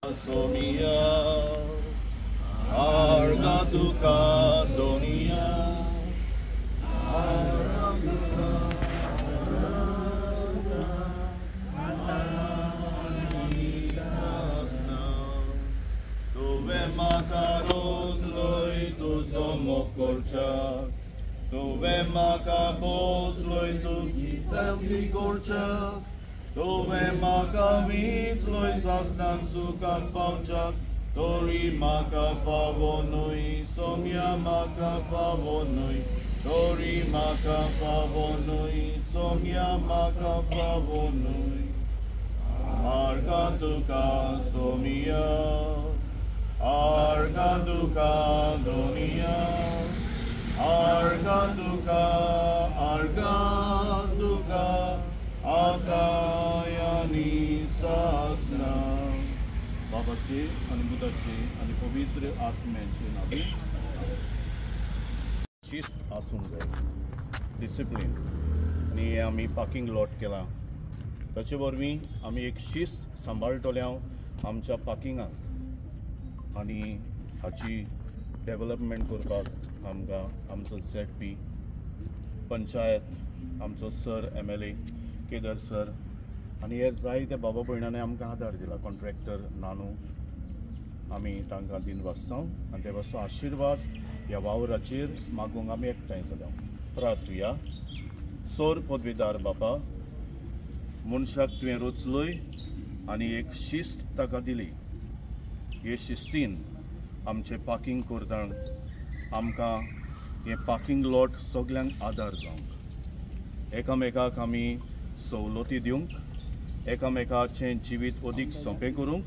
Somia, Argatuka Donia, Argatuka Dove makaros loi tu somokorcha, dove makabos loi tu kitabli korcha. Dove makavit loi sasnan sukan pauchak, Tori makafavonui, Somya makafavonui, Tori makafavonui, Somya makafavonui. Argantuka Somya, Argantuka Donia, Argantuka, Argantuka. आकायानी सासना बाबाचे आणि बुधाचे आणि पवित्र आत्म्याचे नावे शिस्त आसूंक जाय discipline आणि आमी parking lot केला ताचे वरवीं आमी एक शिस्त सांबाळटल्या आमच्या पार्किंगाक आणि हाची डेव्हलपमेंट करपाक आमकां आमचो ZP पंचायत आमचो सर MLA केदार सर आणि हे जायते बाबा भयणांनी आमकां आदार दिला कॉन्ट्रॅक्टर नानू आमी तांकां दिन वाचता आनी ते वाचो आशिर्वाद ह्या वावराचेर मागूंक आमी एकठांय जाल्या प्रार्थुया सोर पदवीदार बापा मनशाक तुवें रचलोय आनी एक शिस्त ताका दिली हे शिस्तीन आमचें पार्किंग करता आमकां हे पार्किंग लॉट सगल्यांक आदार जावंक एकामेकाक आमी सवलती दिवंक एकामेकाचें जिवीत अदीक सोंपें करूंक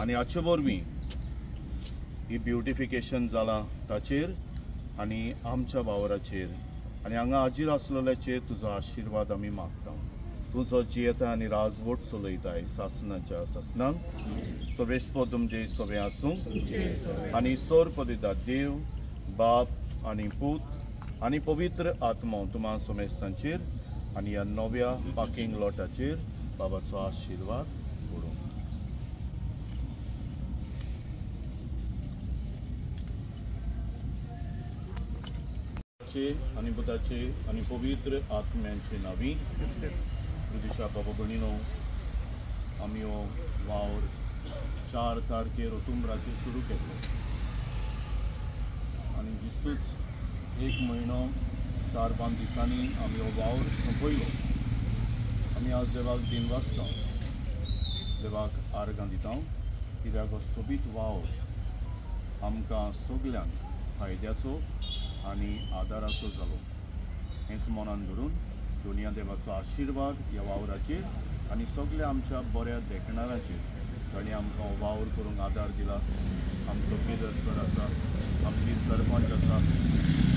आनी हाचे वरवीं ही ब्युटिफिकेशन जालां ताचेर आनी आमच्या वावराचेर आनी हांगा हाजीर आसलेल्याचेर तुजो आशिर्वाद आमी मागता तुजो जियेता आनी राजवट चलयताय सासनाच्या सासनांक सवेस्पो तुमचें सवें आसूं आनी सोर पदिता देव बाप आनी पूत आनी पवित्र आत्मा तुमा समेस्तांचेर आनी ह्या नव्या पार्किंग लॉटाचेर बाबाचो आशिर्वाद पडूं आनी बुधाचे आनी पवित्र आत्म्यांचे नावी दिशा बाबा भणीनो आमी हो वावर 4 तारखेर ऑक्टोबराचेर सुरू केल्लो आनी दिसूच 1 म्हयनो 4-5 दिसांनी आमी हो वावर सोंपयलो आमी आज देवाक दिन वाचता देवाक आर्गां दिता कित्याक हो सोबीत वावर आमकां सगल्यांक फायद्याचो आनी आदाराचो जालो हेंच मनान धरून दोनिया देवाचो आशिर्वाद ह्या वावराचेर आनी सगळ्या आमच्या बऱ्या देखणाराचेर ताणें आमकां हो वावर करूंक आदार दिला आमचो केदार सर आसा आमची सरपंच आसा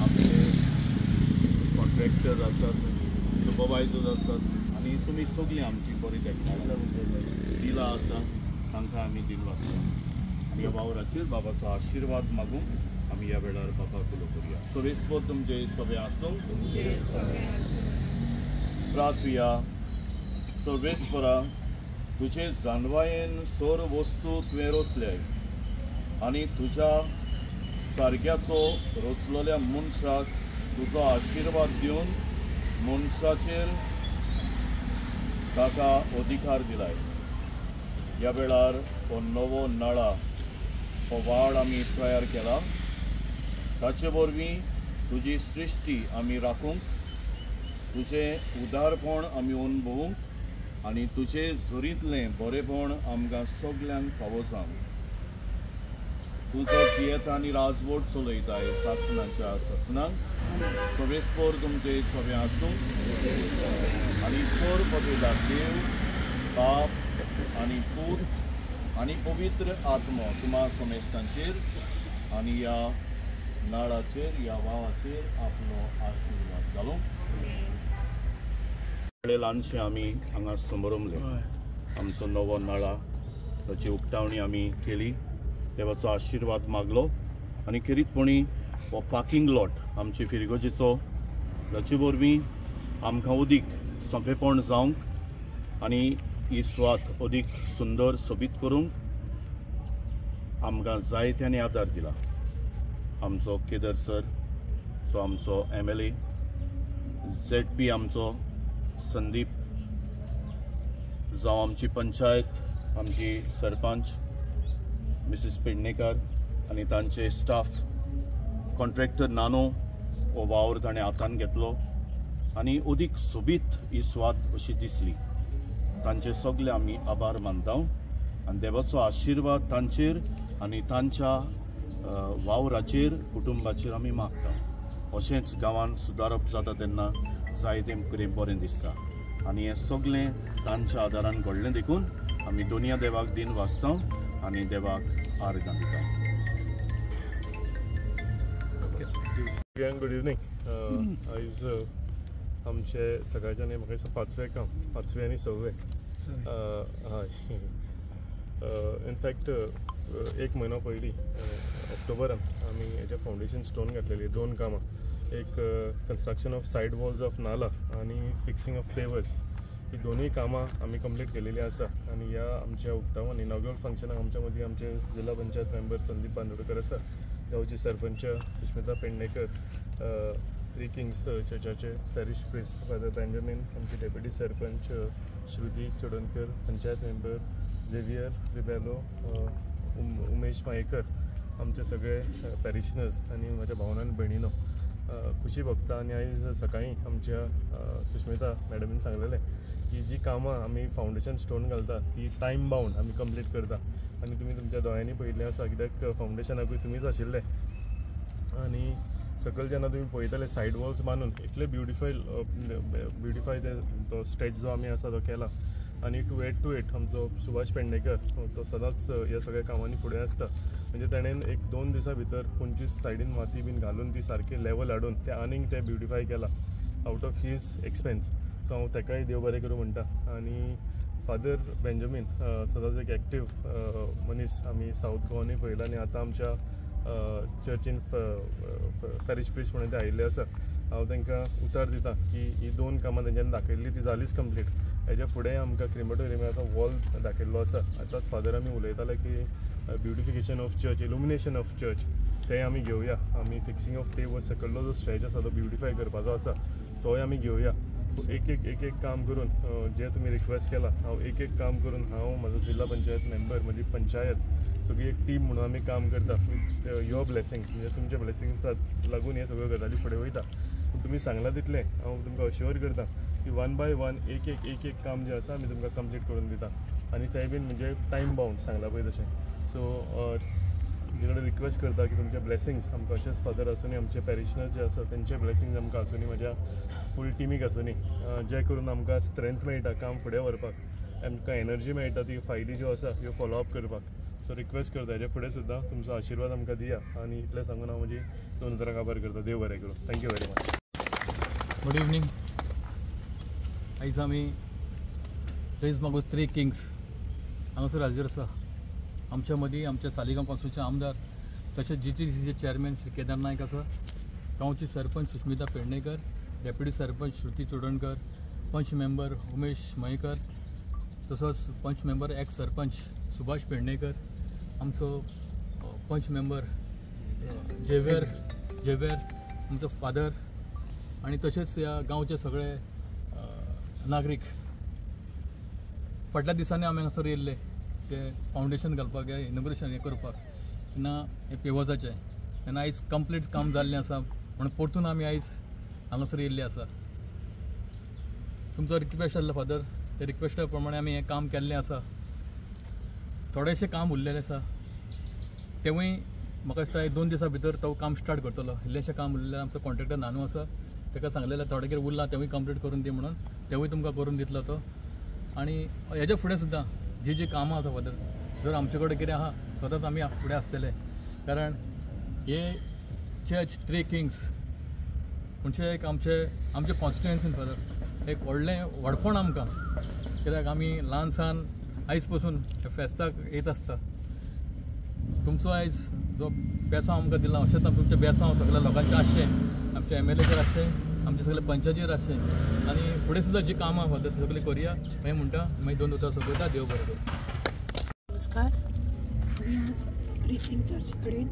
आमचे कॉन्ट्रॅक्टर आसात सुपरवायजर्स आसात आनी तुमी सगळीं आमची बरी देखणारां दिला आसा तांकां आमी दिन वाचता आनी ह्या वावराचेर बाबाचो आशिर्वाद मागूंक आमी ह्या वेळार बाबाक उलो करुया सवेस्पो तुमचे सवे आसूं प्रार्थुया सर्वेस्परा तुजे जानवायेन सोर वस्तू तुवें रचल्याय आनी तुज्या सारक्याचो रचलेल्या मनशाक तुजो आशिर्वाद दिवन मनशाचेर ताका अधिकार दिलाय ह्या वेळार हो नवो नळा हो वाड आमी तयार केला ताचे वरवीं तुजी सृश्टी आमी राखूंक तुजें उदारपण आमी अनुभवूंक आनी तुजें झरींतलें बरेपण आमकां सगल्यांक फावो जावंक तुजो जियेत आनी राजवट चलयताय सासनाच्या सासनांक सवेस्पोर तुमचें सवें आसूं आनी सोर पदवीदार देव बाप आनी पूत आनी पवित्र आत्मा तुमा समेस्तांचेर आनी ह्या नाळाचेर ह्या वावाचेर आपलो आशिर्वाद घालूं ल्हानशें आमी हांगा समारंभले आमचो नवो नळा ताची उक्तावणी आमी केली देवाचो आशिर्वाद मागलो आनी खेरीतपणी हो पार्किंग लॉट आमचे फिरगोजेचो जाचे वरवीं आमकां अदीक सोंपेपण जावंक आनी ही सुवात अदीक सुंदर सोबीत करूंक आमकां जायत्यांनी आदार दिला. आमचो केदार सर, सो आमचो MLA, ZP आमचो संदीप, जावं आमची पंचायत, आमची सरपंच मिसेस पेडणेकर आनी तांचे स्टाफ, कॉन्ट्रॅक्टर नानो हो वावर ताणें हातान घेतलो आनी अदीक सोबीत ही सुवात अशी दिसली. तांचे सगळे आमी आभार मानता आनी देवाचो आशिर्वाद तांचेर आनी तांच्या वावराचेर, कुटुंबाचेर आमी मागता. अशेंच गांवांत सुदारप जाता तेन्ना जायतें कितें बरें दिसता आनी हें सगळें तांच्या आदारान घडलें देखून आमी दोनया देवाक दिन वाचता आनी देवाक आर्गां दिता. Good evening. आयज आमचे सकाळच्यान म्हाका दिसता 5वें काम, 5वें आनी 6वें. हय, इनफॅक्ट 1 म्हयनो पयलीं ऑक्टोबरान आमी हेजे फावंडेशन स्टोन घातलेली 2 कामां. एक construction of side walls of नाला आनी फिक्सिंग ऑफ पेवर्स. ही दोनूय कामां आमी कंप्लीट केलेली आसा आनी ह्या आमच्या उक्तावण इनॉग्रल फंक्शनाक आमच्या मदीं आमचे जिल्हा पंचायत मेंबर संदीप बांदोडकर आसा, गांवची सरपंच सुश्मिता पेडणेकर, 3 किंग्स चर्चाचे पॅरिश प्रिस्ट फादर बेंजामीन, आमचे deputy sarpanch Shruti Chodankar, panchayat member Xavier Rebelo, Umesh Mayekar, आमचे सगळे पॅरिशनर्स आनी म्हज्या भावनां आनी भयणीनो, खुशी भोगता. आनी आयज सकाळीं आमच्या सुश्मिता मॅडमीन सांगलेलें की जी कामां आमी फावंडेशन स्टोन घालता ती टायम बाउंड आमी कंप्लीट करता. आनी तुमी तुमच्या दोळ्यांनी पळयल्लें आसा, कित्याक फावंडेशनाकूय तुमीच आशिल्ले आनी सकयल जेन्ना तुमी पळयतले सायड वॉल्स बांदून इतले ब्युटिफाय तो स्टेज जो आमी आसा तो केला. आनी टू एट आमचो सुभाष पेडणेकर तो सदांच ह्या सगळ्या कामांनी फुडें आसता. म्हणजे ताणें 1-2 दिसां भितर 25 सायडीन माती बीन घालून ती सारकी लेवल हाडून ते आनीक ते ब्युटिफाय केला आउट ऑफ हीज एक्सपेन्स. सो हांव ताकाय देव बरें करूं म्हणटा. आनी फादर बेंजामीन सदांच एक एक्टीव मनीस आमी सावथ गोवानूय पळयला आनी आतां आमच्या चर्चीन पॅरिश प्रिस्ट म्हणून ते आयिल्ले आसा. हांव तांकां उतर दिता की ही 2 कामां तेंच्यांनी दाखयल्ली ती जालीच कंप्लीट. हेज्या फुडें आमकां क्रिमेटोरियमाचो वॉल दाखयल्लो आसा. आतांच फादर आमी उलयताले की beautification of church, illumination of church तें आमी घेवया. आमी फिक्सिंग ऑफ पेवर्स सकयल्लो जो स्ट्रेच आसा तो ब्युटिफाय करपाचो आसा तोय आमी घेवया. एक काम करून जे तुमी रिक्वेस्ट केला, हांव एक काम करून हांव म्हजो जिल्हा पंचायत मेंबर, म्हजी पंचायत सगळी एक टीम म्हणून आमी काम करता. युअर ब्लेसिंग म्हणजे तुमच्या ब्लेसिंग्साक लागून हे सगळ्यो गजाली फुडें वयता. पूण तुमी सांगला तितलें हांव तुमकां अश्योर करता की 1 बाय 1 एक काम जें आसा आमी तुमकां कंप्लीट करून दिता. आनी तेंय बीन म्हणजे टायम बाउंड सांगला पळय तशें. सो तुजे कडेन रिक्वेस्ट करता की तुमचे ब्लेसिंग्स आमकां अशेंच फादर आसूनी, आमचे पॅरिशनर्स जे आसा तेंचे ब्लेसिंग्स आमकां आसूनी, म्हज्या फूल टिमीक आसूनी, जे करून आमकां स्ट्रेंथ मेळटा काम फुडें व्हरपाक, आमकां एनर्जी मेळटा ती फायली ज्यो आसा ह्यो फॉलोअप करपाक. सो रिक्वेस्ट करता हेजे फुडें सुद्दां तुमचो आशिर्वाद आमकां दिया. आनी इतलें सांगून हांव म्हजी 2 नदराक आभार करता. देव बरें करूं. Thank you very much. Good evening. आयज आमी प्रेज मागोस 3 किंग्स हांगासर हाजीर आसा. आमच्या मदीं आमच्या सालिगांव कॉन्स्टिट्युन्सीचे आमदार, तशेंच GTDCचे चेअरमॅन श्री केदार नायक आसा, गांवची सरपंच सुश्मिता पेडणेकर, डेप्युटी सरपंच श्रुती चोडणकर, पंच मेंबर उमेश मयेकर, तसोच पंच मेंबर एक्स सरपंच सुभाष पेडणेकर, आमचो पंच मेंबर झेवियर आमचो फादर, आनी तशेंच ह्या गांवचे सगळे नागरीक. फाटल्या दिसांनी आमी हांगासर येयल्ले ते फावंडेशन घालपाक, इनॉग्रेशन हें करपाक, तेन्ना हे पेवर्साचें तेन्ना आयज कंप्लीट काम जाल्लें आसा म्हणून परतून आमी आयज हांगासर येयल्ले आसा. तुमचो रिक्वेस्ट आसलो फादर, ते रिक्वेस्टा प्रमाणे आमी हें काम केल्लें आसा. थोडेशें काम उरलेलें आसा तेवूय म्हाका दिसता 2 दिसां भितर तो काम स्टार्ट करतलो. इल्लेशें काम उरलेलें आमचो कॉन्ट्रॅक्टर नानू आसा, ताका सांगलेलें थोडें कितें उरलां तेवूय कंप्लीट करून दी म्हणून, तेवूय तुमकां करून दितलो तो. आनी हेज्या फुडें सुद्दां जी कामां आसा फादर, जर आमचे कडेन कितें आहा सदांच आमी फुडें आसतले. कारण हे चर्च 3 किंग्स म्हणजे एक आमचे कॉन्स्टिट्युएन्सीन फादर एक व्हडलें व्हडपण आमकां, कित्याक आमी ल्हान सावन आयज पासून फेस्ताक येत आसता. तुमचो आयज जो बेसांव आमकां दिला अशेंच तुमचें बेसांव सगळ्या लोकांचें आसचें, आमच्या MLAचेर आसचें, आमचे सगळे पंचायतीचेर आसचें. आनी फुडें सुद्दां जी कामां फादर सगळीं करया. मागीर म्हणटा मागीर 2 उतर सोंपयता. देव बरें करूं. नमस्कार. प्रिचिंग चर्च कडेन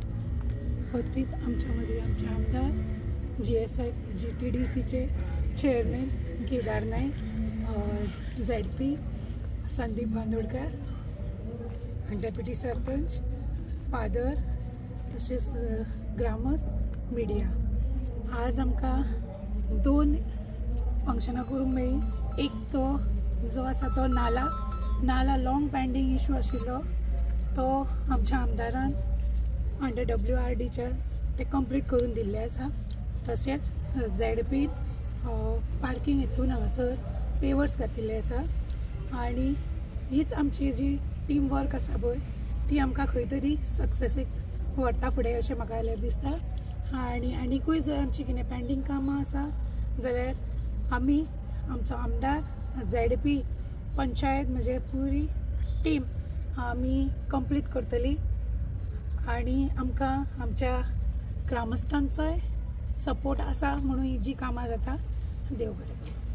उपस्थित आमच्यामध्ये आमचे आमदार GSI GTDCचे chairman Kedar Naik, ZP Sandeep Bandodkar, deputy sarpanch, father, तसेच ग्रामस्थ, मिडिया. आज आमकां 2 फंक्शनां करूंक मेळ्ळी. एक तो जो आसा तो नाला लॉंग पेंडींग इशू आशिल्लो तो आमच्या आमदारान अंडर WRDच्या ते कंप्लीट करून दिल्ले आसा. तशेंच ZP पार्किंग हेतून हांगासर पेवर्स घातिल्ले आसा आनी हीच आमची जी टीम वर्क आसा पळय ती आमकां खंय तरी सक्सेसीक व्हरता फुडें अशें म्हाका जाल्यार दिसता. आनीकूय जर आमची कितें पेंडींग कामां आसा जाल्यार आमी आमचो आमदार ZP पंचायत म्हणजे पुरी टीम आमी कंप्लीट करतली आनी आमकां आमच्या ग्रामस्थांचोय सपोर्ट आसा म्हणून ही जी कामां जाता. देव बरें करूं.